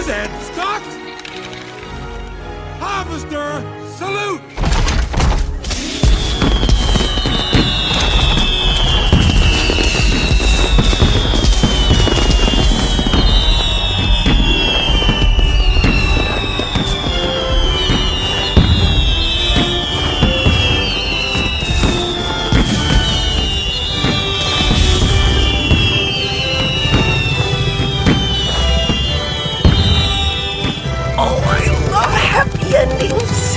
Harvesters and stocked! Harvester, salute! Oh, I love happy endings!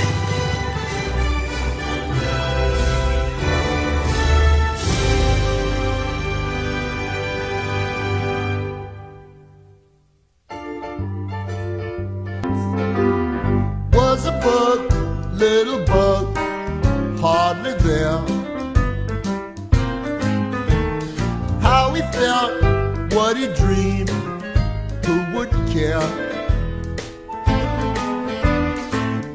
Was a bug, little bug, hardly there. How he felt, what he dreamed, who would care?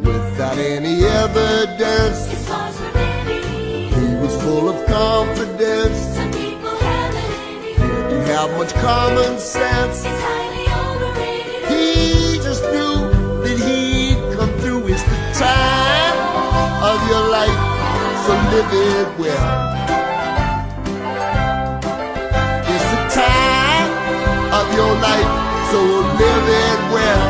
Without any evidence, His flaws were many. he was full of confidence. Some people haven't any. Didn't have much common sense. It's highly overrated. He just knew that he'd come through. It's the time of your life, so live it well. It's the time of your life, so live it well.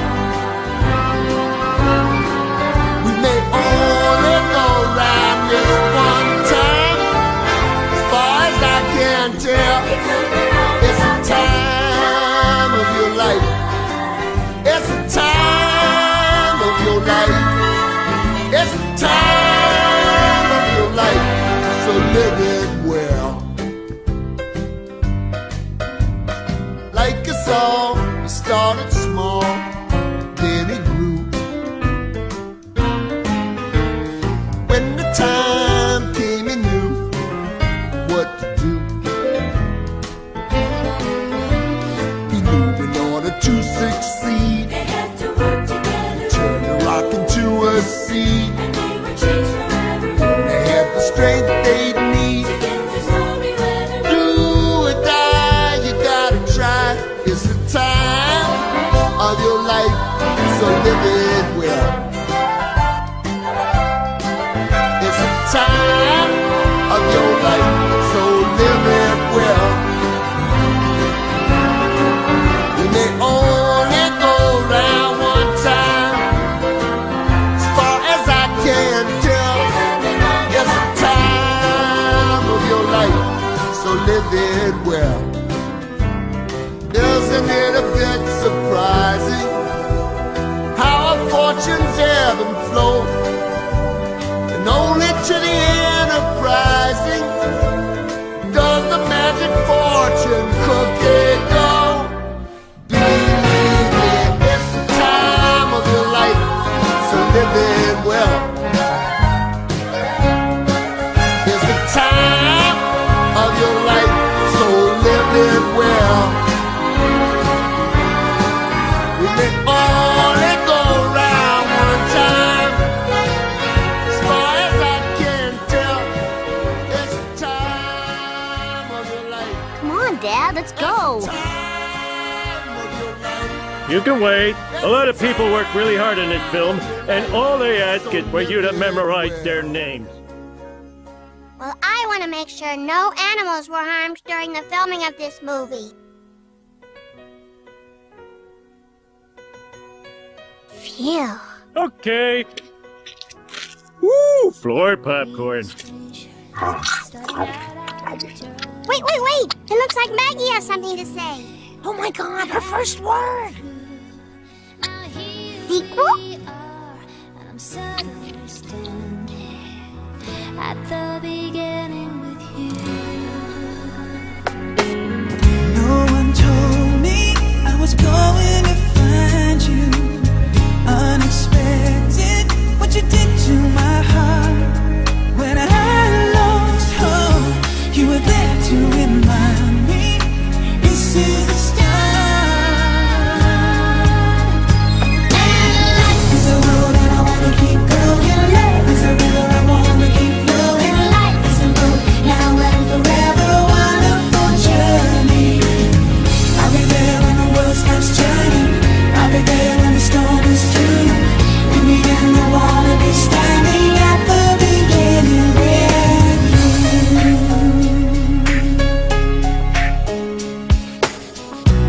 We may only go round this one time, as far as I can tell. It's the time of your life. It's the time of your life. It's the time of your life, so live it well. Like us all, he started small, then he grew. When the time came, he knew what to do. He knew in order to succeed, They had to work together. turn the rock into a seed. And they were changed forever. They had the strength they'd need. To get through stormy weather. Do or die, you gotta try. It's the time of your life, so live it well. It's the time of your life, so live it well. You may only go round one time, as far as I can tell. It's the time of your life, so live it well. Isn't it a bit surprising how our fortunes ebb and flow, and only to the enterprising does the magic fortune cookie go? Believe me, it's the time of your life, so live it well. It's the time of your life, so live it well. We may only go round one time, as far as I can tell. It's the time of your life. Come on, Dad, let's go. Time of your life. You can wait. A lot of people work really hard on this film, and all they ask is for you to memorize their names. Well, I want to make sure no animals were harmed during the filming of this movie. Phew. Okay. Woo! Floor popcorn. Wait! It looks like Maggie has something to say. Oh my god, her first word! Sequel? I'm suddenly standing at the beginning with you. No one told me I was going to find you. Unexpected, what you did to my heart. When I lost hope, you were there to remind me this is the start. Life is a road and I wanna keep going. Life is a river I wanna keep flowing. Life is a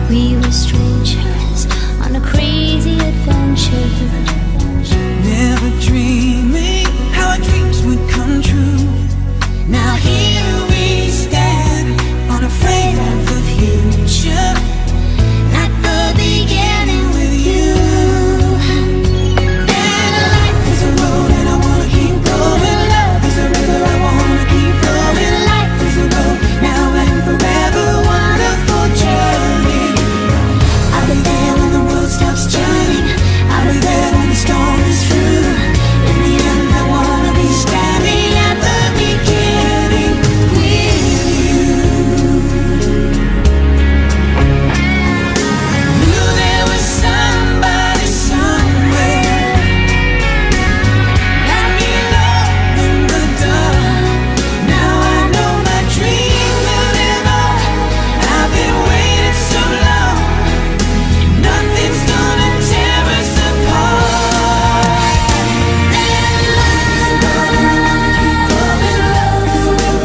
We were strangers on a crazy adventure. Never dreaming how our dreams would come true. Now here we stand, unafraid of the future. At the beginning with you. And life is a road and I wanna keep going. Love is a river, I wanna keep flowing. Life is a road, now and forever. Wonderful journey. I'll be there when the world stops turning. I'll be there when the storm is through. In the end, I wanna be standing at the beginning with you. Knew there was somebody somewhere. Let me know in the dark. Now I know my dream will live on. I've been waiting so long. Nothing's gonna tear us apart.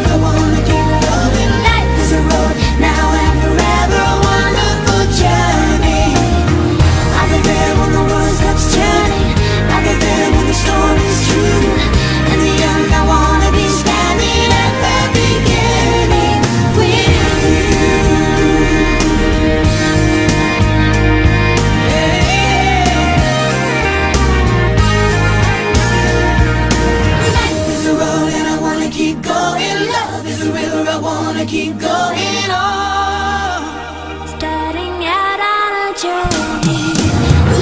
I wanna keep going. Life is a road, now and forever. Wonderful journey. I'll be there when the world stops turning. I'll be there when the storm is through. In the end, I wanna be standing at the beginning with you. Life is a road and I wanna keep going. Love is a river, I wanna keep going on. Starting out on a journey.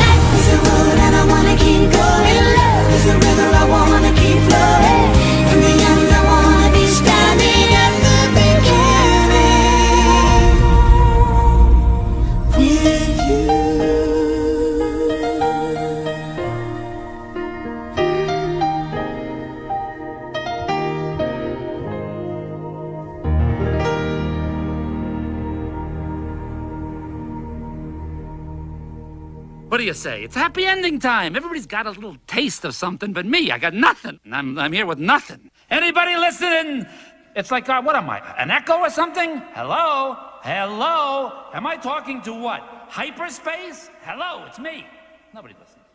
Life is a road and I wanna keep going. Love is a river, I wanna keep flowing. In the end, I wanna be standing at the beginning with you. What do you say? It's happy ending time. Everybody's got a little taste of something, but me, I got nothing. And I'm here with nothing. Anybody listening? It's like, what am I? An echo or something? Hello? Hello? Am I talking to what? Hyperspace? Hello, it's me. Nobody listens.